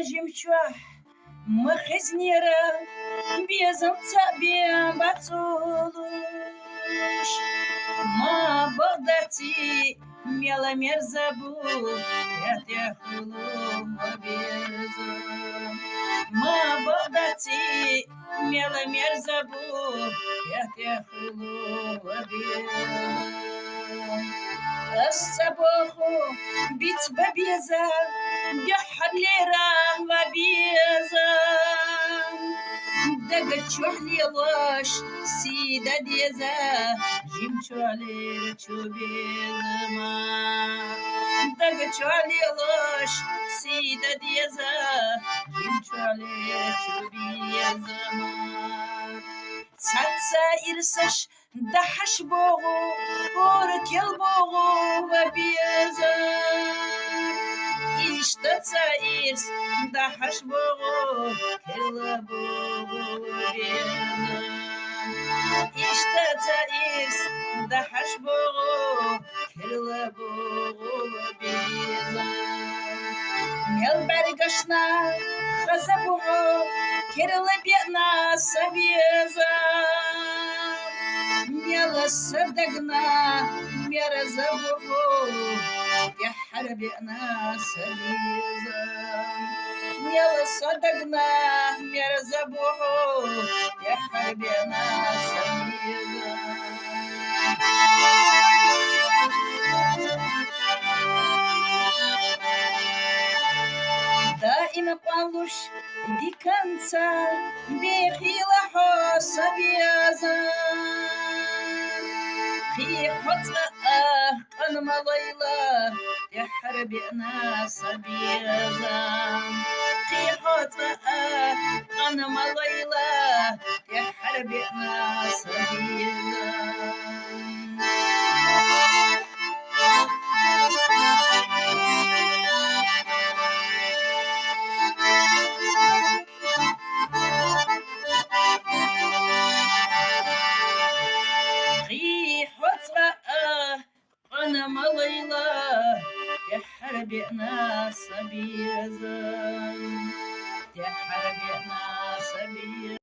جمشوه مخزنيرة بيزم تابيا بطولوش ما بغدتي ميلا مرزبو يتخلو وبيزم ما بغدتي ميلا مرزبو يتخلو وبيزم الصباحو بيت ببيزا بيحب ليرة وبيزا دقت شوحلي واش سيدة ديزا جيمشو علير تشوبيزما دقت شوحلي واش سيدة ديزا جيمشو علير تشوبيزما ساتسا إرسش دحش بوغو وركل بوغو وبيزا إشتتسا إرس دحش بوغو كل بوغو وبيزا إشتتسا إرس دحش بوغو كل بوغو وبيزا ميل برقشنا خزبوغو كل بينا سبيزا ميلا صدقنا ميرا زبوهو يا حربنا سبيزا ميلا صدقنا ميرا زبوهو يا حربنا سبيزا دائما قالوش دي كنسا بخيلة حوصة بيزا في حطة قن مضيلة يا حربنا سبيزا في حطة قن مضيلة يا حربنا سبيزا أنا مليلة يا حربنا سبيزا يا حربنا سبيزا